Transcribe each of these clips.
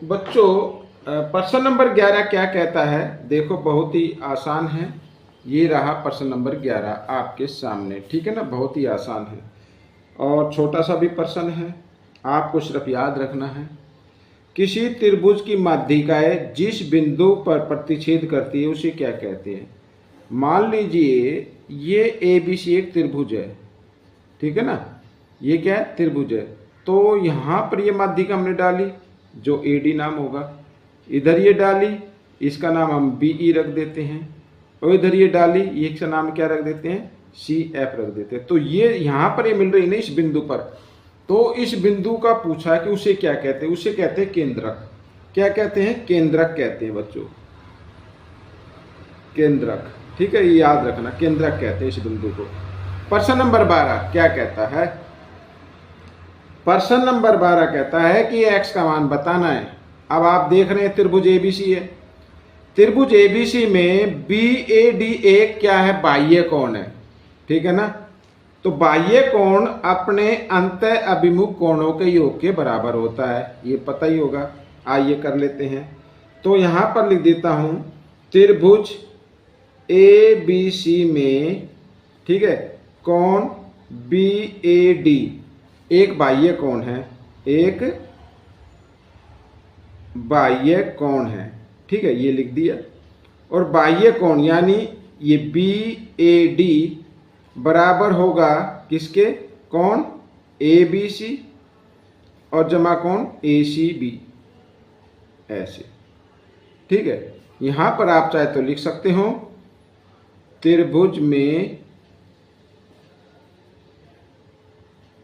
बच्चों प्रश्न नंबर 11 क्या कहता है, देखो बहुत ही आसान है। ये रहा प्रश्न नंबर 11 आपके सामने, ठीक है ना, बहुत ही आसान है और छोटा सा भी प्रश्न है, आपको सिर्फ याद रखना है। किसी त्रिभुज की माध्यिकाएं जिस बिंदु पर प्रतिच्छेद करती है उसे क्या कहते हैं। मान लीजिए ये ABC एक त्रिभुज है, ठीक है ना, ये क्या है, त्रिभुज है। तो यहाँ पर ये माध्यिका हमने डाली जो AD नाम होगा, इधर ये डाली, इसका नाम हम BE रख देते हैं, और इधर ये डाली, ये इसका नाम क्या रख देते हैं, CF रख देते हैं। तो ये यहाँ पर ये मिल रही है ना इस बिंदु पर, तो इस बिंदु का पूछा है कि उसे क्या कहते हैं, उसे कहते हैं केंद्रक। क्या कहते हैं, केंद्रक कहते हैं बच्चों, केंद्रक, ठीक है, ये याद रखना, केंद्रक कहते हैं इस बिंदु को। प्रश्न नंबर 12 क्या कहता है, प्रश्न नंबर 12 कहता है कि x का मान बताना है। अब आप देख रहे हैं त्रिभुज ABC है, त्रिभुज ABC में BAD एक क्या है, बाह्य कोण है, ठीक है ना। तो बाह्य कोण अपने अंत अभिमुख कोणों के योग के बराबर होता है, ये पता ही होगा। आइए कर लेते हैं, तो यहां पर लिख देता हूं त्रिभुज ABC में, ठीक है, कोण BAD एक बाह्य कोण है, एक बाह्य कोण है, ठीक है, ये लिख दिया। और बाह्य कोण यानी ये BAD बराबर होगा किसके, कोण ABC और जमा कोण ACB, ऐसे, ठीक है। यहां पर आप चाहे तो लिख सकते हो त्रिभुज में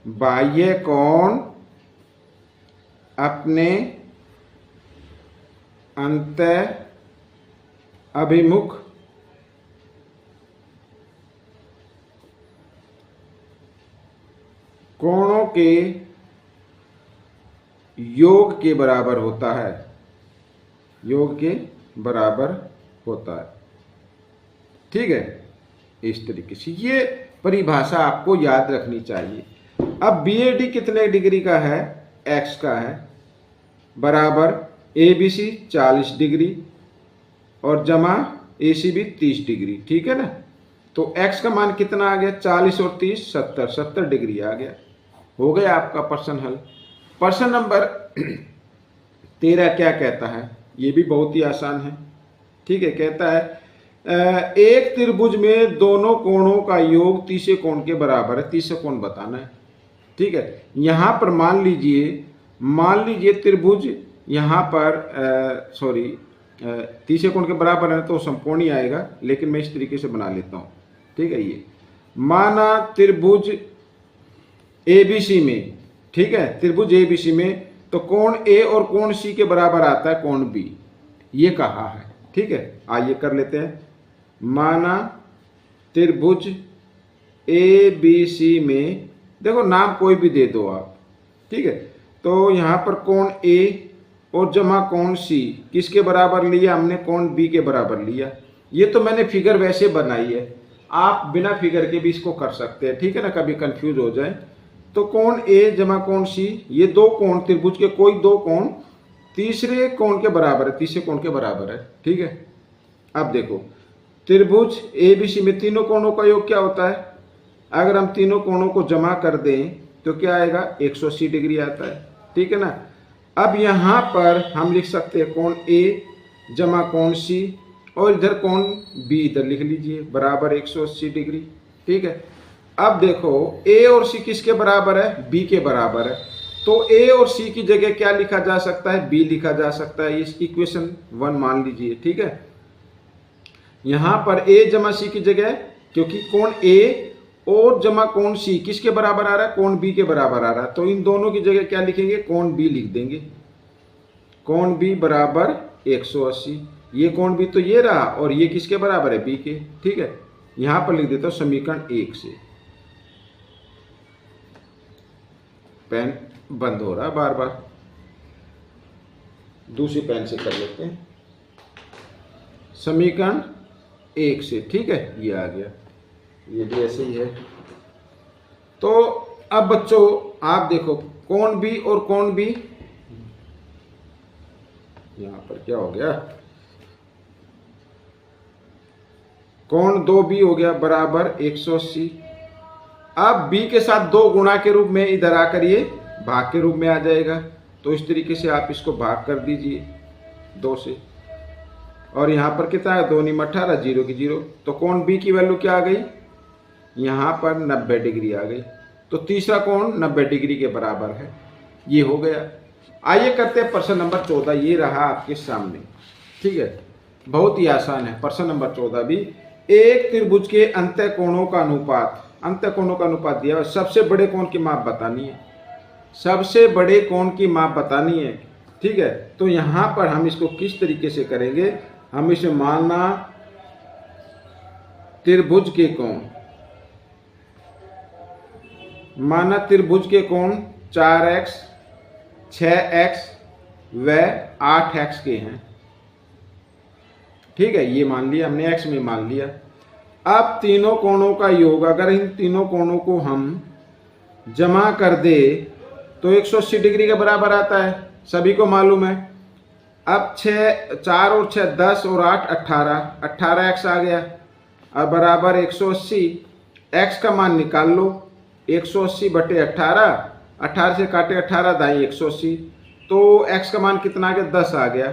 बाह्य कोण अपने अंत अभिमुख कोणों के योग के बराबर होता है, योग के बराबर होता है, ठीक है। इस तरीके से ये परिभाषा आपको याद रखनी चाहिए। अब BAD कितने डिग्री का है, x का है, बराबर ABC 40 डिग्री और जमा ACB 30 डिग्री, ठीक है ना। तो x का मान कितना आ गया, 40 और 30 70 डिग्री आ गया। हो गया आपका प्रश्न हल। प्रश्न नंबर 13 क्या कहता है, ये भी बहुत ही आसान है, ठीक है। कहता है एक त्रिभुज में दोनों कोणों का योग तीसरे कोण के बराबर है, तीसरा कोण बताना है, ठीक है। यहां पर मान लीजिए त्रिभुज यहां पर तीसरे कोण के बराबर है तो समकोण ही आएगा, लेकिन मैं इस तरीके से बना लेता हूं, ठीक है। ये माना त्रिभुज ABC में, ठीक है, त्रिभुज ABC में तो कोण A और कोण C के बराबर आता है कोण B, ये कहा है, ठीक है। आइए कर लेते हैं। माना त्रिभुज ABC में, देखो नाम कोई भी दे दो आप, ठीक है। तो यहां पर कोण A और जमा कोण C किसके बराबर लिया हमने, कोण B के बराबर लिया। ये तो मैंने फिगर वैसे बनाई है, आप बिना फिगर के भी इसको कर सकते हैं, ठीक है ना, कभी कंफ्यूज हो जाए। तो कोण A जमा कोण C, ये दो कोण त्रिभुज के कोई दो कोण तीसरे कोण के बराबर है, तीसरे कोण के बराबर है, ठीक है। अब देखो त्रिभुज ABC में तीनों कोणों का योग क्या होता है, अगर हम तीनों कोणों को जमा कर दें तो क्या आएगा, 180 डिग्री आता है, ठीक है ना। अब यहां पर हम लिख सकते हैं कोण A जमा कोण C और इधर कोण B इधर लिख लीजिए, बराबर 180 डिग्री, ठीक है। अब देखो A और C किसके बराबर है, B के बराबर है, तो A और C की जगह क्या लिखा जा सकता है, B लिखा जा सकता है, इस इक्वेशन 1 मान लीजिए, ठीक है। यहां पर A जमा C की जगह, क्योंकि कोण A और जमा कोण C किसके बराबर आ रहा है, कोण B के बराबर आ रहा है, तो इन दोनों की जगह क्या लिखेंगे, कोण B लिख देंगे, कोण B बराबर 180। ये कोण B तो ये रहा और ये किसके बराबर है, B के, ठीक है। यहां पर लिख देता हूं समीकरण 1 से, पेन बंद हो रहा बार बार, दूसरी पेन से कर लेते हैं, समीकरण 1 से, ठीक है, ये आ गया, ये भी ऐसे ही है। तो अब बच्चों आप देखो कोण B और कोण B यहाँ पर क्या हो गया, कोण 2b हो गया बराबर 180। अब b के साथ 2 गुणा के रूप में इधर आकर ये भाग के रूप में आ जाएगा। तो इस तरीके से आप इसको भाग कर दीजिए 2 से, और यहाँ पर कितना है 2 × 18, 0 की 0। तो कोण b की वैल्यू क्या आ गई, यहाँ पर 90 डिग्री आ गई। तो तीसरा कोण 90 डिग्री के बराबर है। ये हो गया। आइए करते हैं प्रश्न नंबर 14। ये रहा आपके सामने, ठीक है, बहुत ही आसान है प्रश्न नंबर 14 भी। एक त्रिभुज के अंतः कोणों का अनुपात, अंतः कोणों का अनुपात दिया, सबसे बड़े कोण की माप बतानी है, सबसे बड़े कोण की माप बतानी है, ठीक है। तो यहाँ पर हम इसको किस तरीके से करेंगे, हम इसे मानना त्रिभुज के कोण, माना त्रिभुज के कोण 4x, 6x व 8x के हैं, ठीक है। ये मान लिया हमने, x में मान लिया। अब तीनों कोणों का योग, अगर इन तीनों कोणों को हम जमा कर दे तो 180 डिग्री के बराबर आता है, सभी को मालूम है। अब 4 और 6 10 और 8 18, 18x आ गया। अब बराबर 180, x का मान निकाल लो, 180 बटे 18, 18 से काटे 18 दाई 180, तो x का मान कितना आ गया 10 आ गया।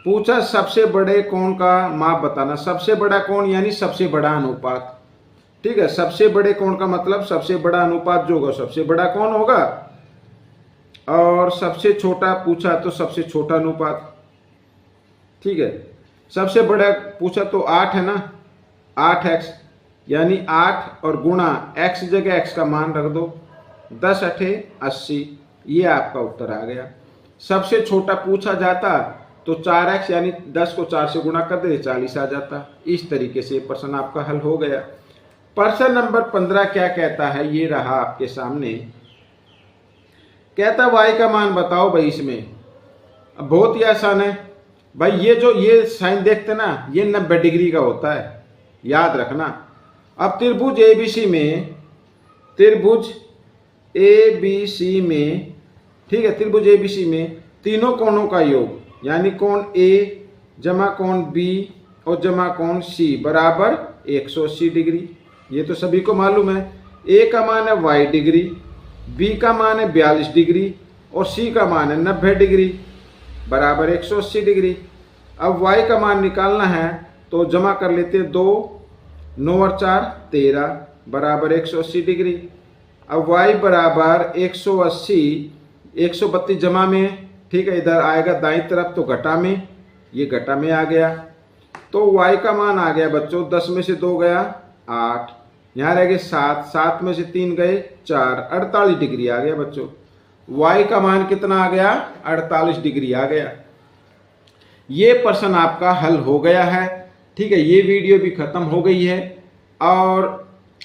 पूछा सबसे बड़े कोण का माप बताना, सबसे बड़ा कोण यानी सबसे बड़ा अनुपात, ठीक है। सबसे बड़े कोण का मतलब सबसे बड़ा अनुपात जो होगा सबसे बड़ा कोण होगा, और सबसे छोटा पूछा तो सबसे छोटा अनुपात, ठीक है। सबसे बड़ा पूछा तो 8 है ना, 8x यानी 8 और गुणा x जगह x का मान रख दो, 10 8 80, ये आपका उत्तर आ गया। सबसे छोटा पूछा जाता तो 4x यानी 10 को 4 से गुणा कर दे 40 आ जाता। इस तरीके से प्रश्न आपका हल हो गया। प्रश्न नंबर 15 क्या कहता है, ये रहा आपके सामने। कहता y का मान बताओ भाई। इसमें अब बहुत ही आसान है भाई, ये जो ये साइन देखते ना, ये 90 डिग्री का होता है, याद रखना। अब त्रिभुज ABC में, त्रिभुज ABC में, ठीक है, त्रिभुज ABC में तीनों कोणों का योग यानी कोण A जमा कोण B और जमा कोण C बराबर 180 डिग्री। ये तो सभी को मालूम है। A का मान है y डिग्री, B का मान है 42 डिग्री और C का मान है 90 डिग्री बराबर 180 डिग्री। अब y का मान निकालना है तो जमा कर लेते हैं 2, 9 और 4 13 बराबर 180 डिग्री। अब y बराबर 180, 132 जमा में, ठीक है, इधर आएगा दाईं तरफ तो घटा में, ये घटा में आ गया। तो y का मान आ गया बच्चों, 10 में से 2 गया 8, यहाँ रह गए 7, 7 में से 3 गए 4, 48 डिग्री आ गया बच्चों। y का मान कितना आ गया 48 डिग्री आ गया। ये प्रश्न आपका हल हो गया है, ठीक है। ये वीडियो भी खत्म हो गई है, और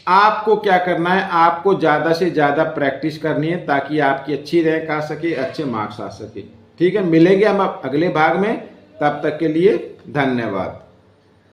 आपको क्या करना है, आपको ज़्यादा से ज़्यादा प्रैक्टिस करनी है ताकि आपकी अच्छी रैंक आ सके, अच्छे मार्क्स आ सके, ठीक है। मिलेंगे हम अगले भाग में, तब तक के लिए धन्यवाद।